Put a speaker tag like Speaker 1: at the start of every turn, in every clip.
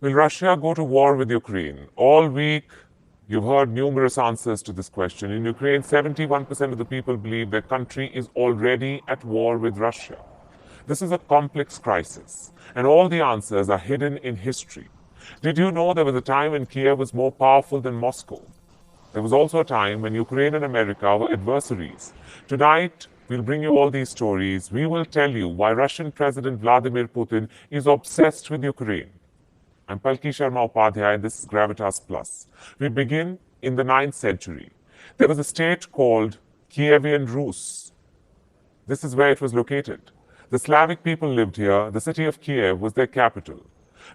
Speaker 1: Will Russia go to war with Ukraine? All week, you've heard numerous answers to this question. In Ukraine, 71% of the people believe their country is already at war with Russia. This is a complex crisis, and all the answers are hidden in history. Did you know there was a time when Kiev was more powerful than Moscow? There was also a time when Ukraine and America were adversaries. Tonight, we'll bring you all these stories. We will tell you why Russian President Vladimir Putin is obsessed with Ukraine. I'm Palki Sharma Upadhyay, and this is Gravitas Plus. We begin in the 9th century. There was a state called Kievan Rus. This is where it was located. The Slavic people lived here. The city of Kiev was their capital.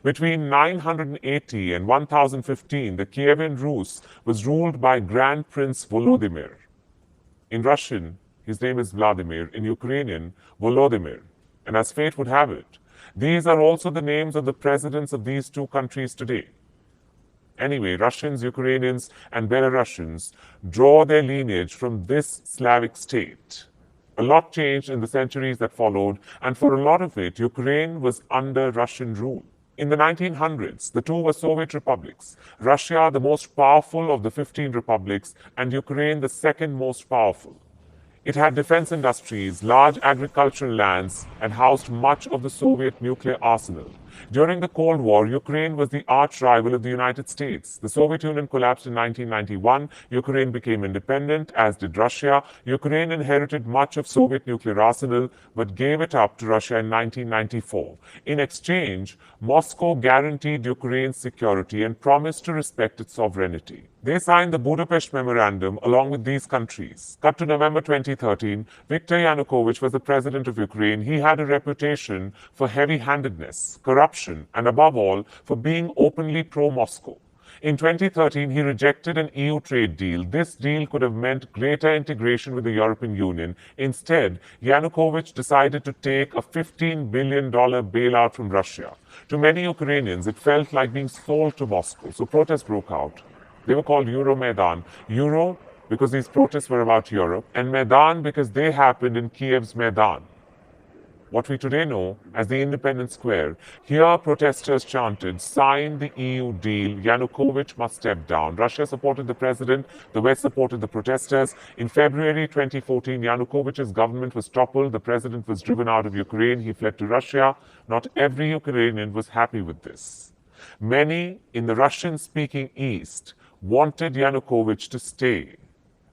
Speaker 1: Between 980 and 1015, the Kievan Rus was ruled by Grand Prince Volodymyr. In Russian, his name is Vladimir. In Ukrainian, Volodymyr. And as fate would have it, these are also the names of the presidents of these two countries today. Anyway, Russians, Ukrainians, and Belarusians draw their lineage from this Slavic state. A lot changed in the centuries that followed, and for a lot of it, Ukraine was under Russian rule. In the 1900s, the two were Soviet republics. Russia, the most powerful of the 15 republics, and Ukraine, the second most powerful. It had defense industries, large agricultural lands, and housed much of the Soviet nuclear arsenal. During the Cold War, Ukraine was the arch rival of the United States. The Soviet Union collapsed in 1991. Ukraine became independent, as did Russia. Ukraine inherited much of Soviet nuclear arsenal, but gave it up to Russia in 1994. In exchange, Moscow guaranteed Ukraine's security and promised to respect its sovereignty. They signed the Budapest Memorandum along with these countries. Cut to November 2013, Viktor Yanukovych was the president of Ukraine. He had a reputation for heavy-handedness, corruption, and above all, for being openly pro-Moscow. In 2013, he rejected an EU trade deal. This deal could have meant greater integration with the European Union. Instead, Yanukovych decided to take a $15 billion bailout from Russia. To many Ukrainians, it felt like being sold to Moscow, so protests broke out. They were called Euromaidan. Euro because these protests were about Europe, and Maidan because they happened in Kiev's Maidan, what we today know as the Independence Square. Here, protesters chanted, "Sign the EU deal, Yanukovych must step down." Russia supported the president, the West supported the protesters. In February 2014, Yanukovych's government was toppled, the president was driven out of Ukraine, he fled to Russia. Not every Ukrainian was happy with this. Many in the Russian-speaking East wanted Yanukovych to stay.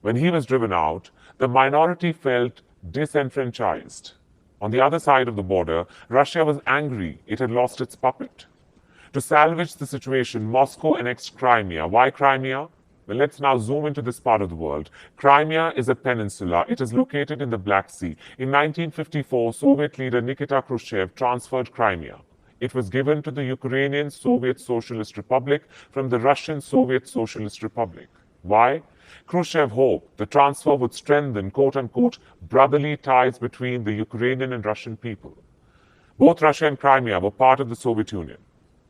Speaker 1: When he was driven out, the minority felt disenfranchised. On the other side of the border, Russia was angry it had lost its puppet. To salvage the situation, Moscow annexed Crimea. Why Crimea? Well, let's now zoom into this part of the world. Crimea is a peninsula. It is located in the Black Sea. In 1954, Soviet leader Nikita Khrushchev transferred Crimea. It was given to the Ukrainian Soviet Socialist Republic from the Russian Soviet Socialist Republic. Why? Khrushchev hoped the transfer would strengthen, quote-unquote, brotherly ties between the Ukrainian and Russian people. Both Russia and Crimea were part of the Soviet Union,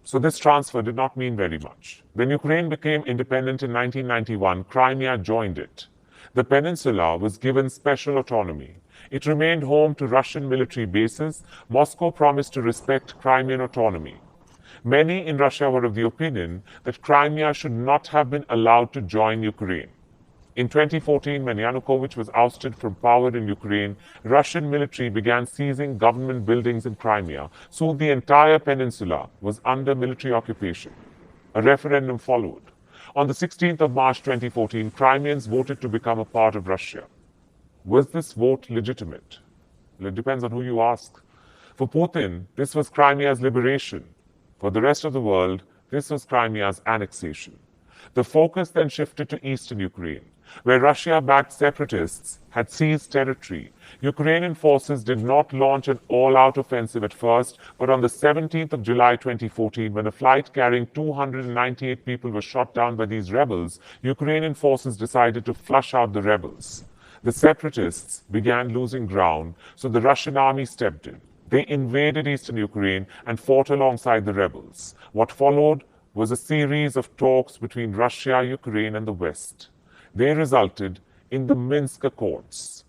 Speaker 1: so this transfer did not mean very much. When Ukraine became independent in 1991, Crimea joined it. The peninsula was given special autonomy. It remained home to Russian military bases. Moscow promised to respect Crimean autonomy. Many in Russia were of the opinion that Crimea should not have been allowed to join Ukraine. In 2014, when Yanukovych was ousted from power in Ukraine, Russian military began seizing government buildings in Crimea. Soon the entire peninsula was under military occupation. A referendum followed. On the 16th of March 2014, Crimeans voted to become a part of Russia. Was this vote legitimate? Well, it depends on who you ask. For Putin, this was Crimea's liberation. For the rest of the world, this was Crimea's annexation. The focus then shifted to eastern Ukraine, where Russia-backed separatists had seized territory. Ukrainian forces did not launch an all-out offensive at first, but on the 17th of July 2014, when a flight carrying 298 people was shot down by these rebels, Ukrainian forces decided to flush out the rebels. The separatists began losing ground, so the Russian army stepped in. They invaded eastern Ukraine and fought alongside the rebels. What followed was a series of talks between Russia, Ukraine, and the West. They resulted in the Minsk Accords.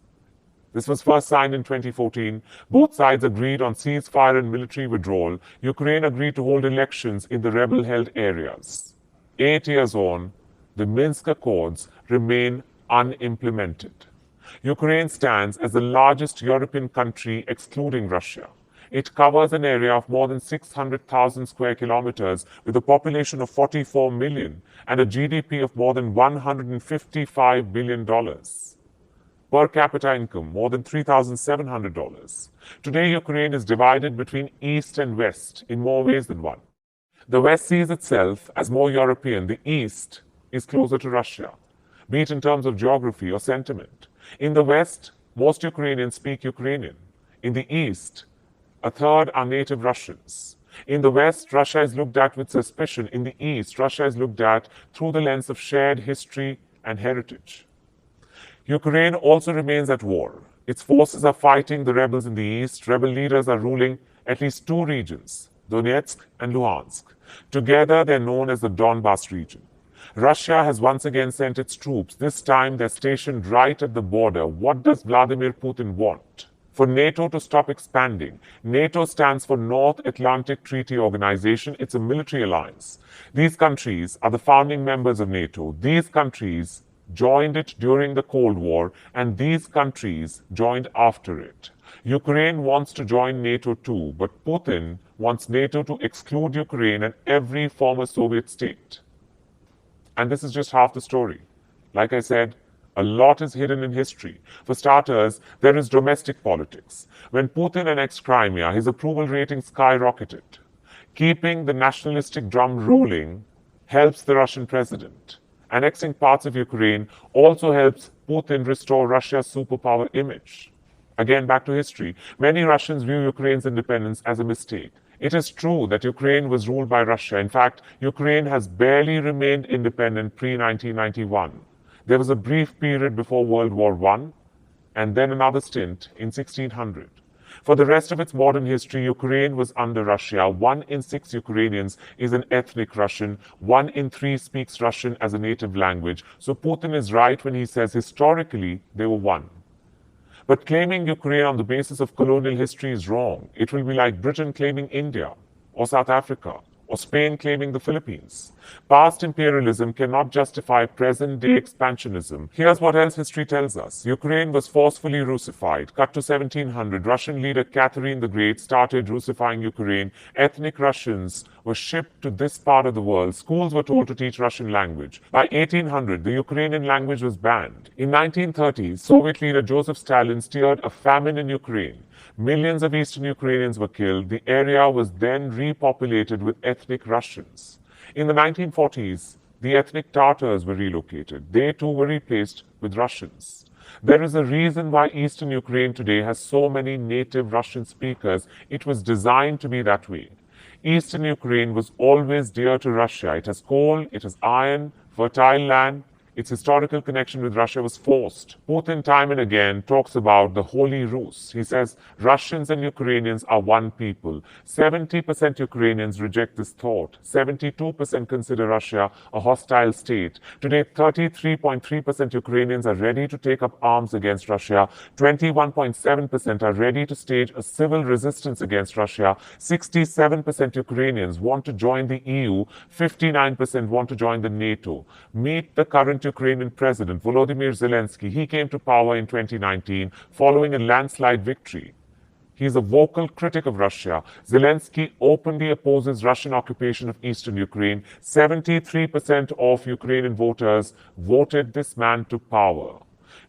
Speaker 1: This was first signed in 2014. Both sides agreed on ceasefire and military withdrawal. Ukraine agreed to hold elections in the rebel-held areas. 8 years on, the Minsk Accords remain unimplemented. Ukraine stands as the largest European country excluding Russia. It covers an area of more than 600,000 square kilometers with a population of 44 million and a GDP of more than $155 billion. Per capita income, more than $3,700. Today, Ukraine is divided between East and West in more ways than one. The West sees itself as more European. The East is closer to Russia, be it in terms of geography or sentiment. In the West, most Ukrainians speak Ukrainian. In the East, a third are native Russians. In the West, Russia is looked at with suspicion. In the East, Russia is looked at through the lens of shared history and heritage. Ukraine also remains at war. Its forces are fighting the rebels in the east. Rebel leaders are ruling at least two regions, Donetsk and Luhansk. Together, they're known as the Donbas region. Russia has once again sent its troops. This time, they're stationed right at the border. What does Vladimir Putin want? For NATO to stop expanding. NATO stands for North Atlantic Treaty Organization. It's a military alliance. These countries are the founding members of NATO. These countries joined it during the Cold War, and these countries joined after it. Ukraine wants to join NATO too, but Putin wants NATO to exclude Ukraine and every former Soviet state. And this is just half the story. Like I said, a lot is hidden in history. For starters, there is domestic politics. When Putin annexed Crimea, his approval rating skyrocketed. Keeping the nationalistic drum rolling helps the Russian president. Annexing parts of Ukraine also helps Putin restore Russia's superpower image. Again, back to history. Many Russians view Ukraine's independence as a mistake. It is true that Ukraine was ruled by Russia. In fact, Ukraine has barely remained independent pre-1991. There was a brief period before World War I, and then another stint in 1600. For the rest of its modern history, Ukraine was under Russia. 1 in 6 Ukrainians is an ethnic Russian. 1 in 3 speaks Russian as a native language. So Putin is right when he says historically they were one. But claiming Ukraine on the basis of colonial history is wrong. It will be like Britain claiming India, or South Africa, or Spain claiming the Philippines. Past imperialism cannot justify present-day expansionism. Here's what else history tells us. Ukraine was forcefully Russified. Cut to 1700, Russian leader Catherine the Great started Russifying Ukraine. Ethnic Russians were shipped to this part of the world. Schools were told to teach Russian language. By 1800, the Ukrainian language was banned. In 1930s, Soviet leader Joseph Stalin steered a famine in Ukraine. Millions of Eastern Ukrainians were killed. The area was then repopulated with ethnic Russians. In the 1940s, the ethnic Tatars were relocated. They too were replaced with Russians. There is a reason why Eastern Ukraine today has so many native Russian speakers. It was designed to be that way. Eastern Ukraine was always dear to Russia. It has coal, it has iron, fertile land. Its historical connection with Russia was forced. Putin time and again talks about the Holy Rus. He says Russians and Ukrainians are one people. 70% Ukrainians reject this thought. 72% consider Russia a hostile state. Today, 33.3% Ukrainians are ready to take up arms against Russia. 21.7% are ready to stage a civil resistance against Russia. 67% Ukrainians want to join the EU. 59% want to join the NATO. Meet the current Ukrainian President Volodymyr Zelensky. He came to power in 2019 following a landslide victory. He is a vocal critic of Russia. Zelensky openly opposes Russian occupation of eastern Ukraine. 73% of Ukrainian voters voted this man to power.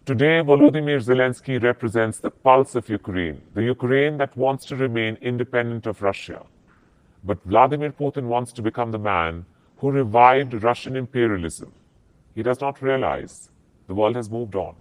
Speaker 1: Today, Volodymyr Zelensky represents the pulse of Ukraine, the Ukraine that wants to remain independent of Russia. But Vladimir Putin wants to become the man who revived Russian imperialism. He does not realize the world has moved on.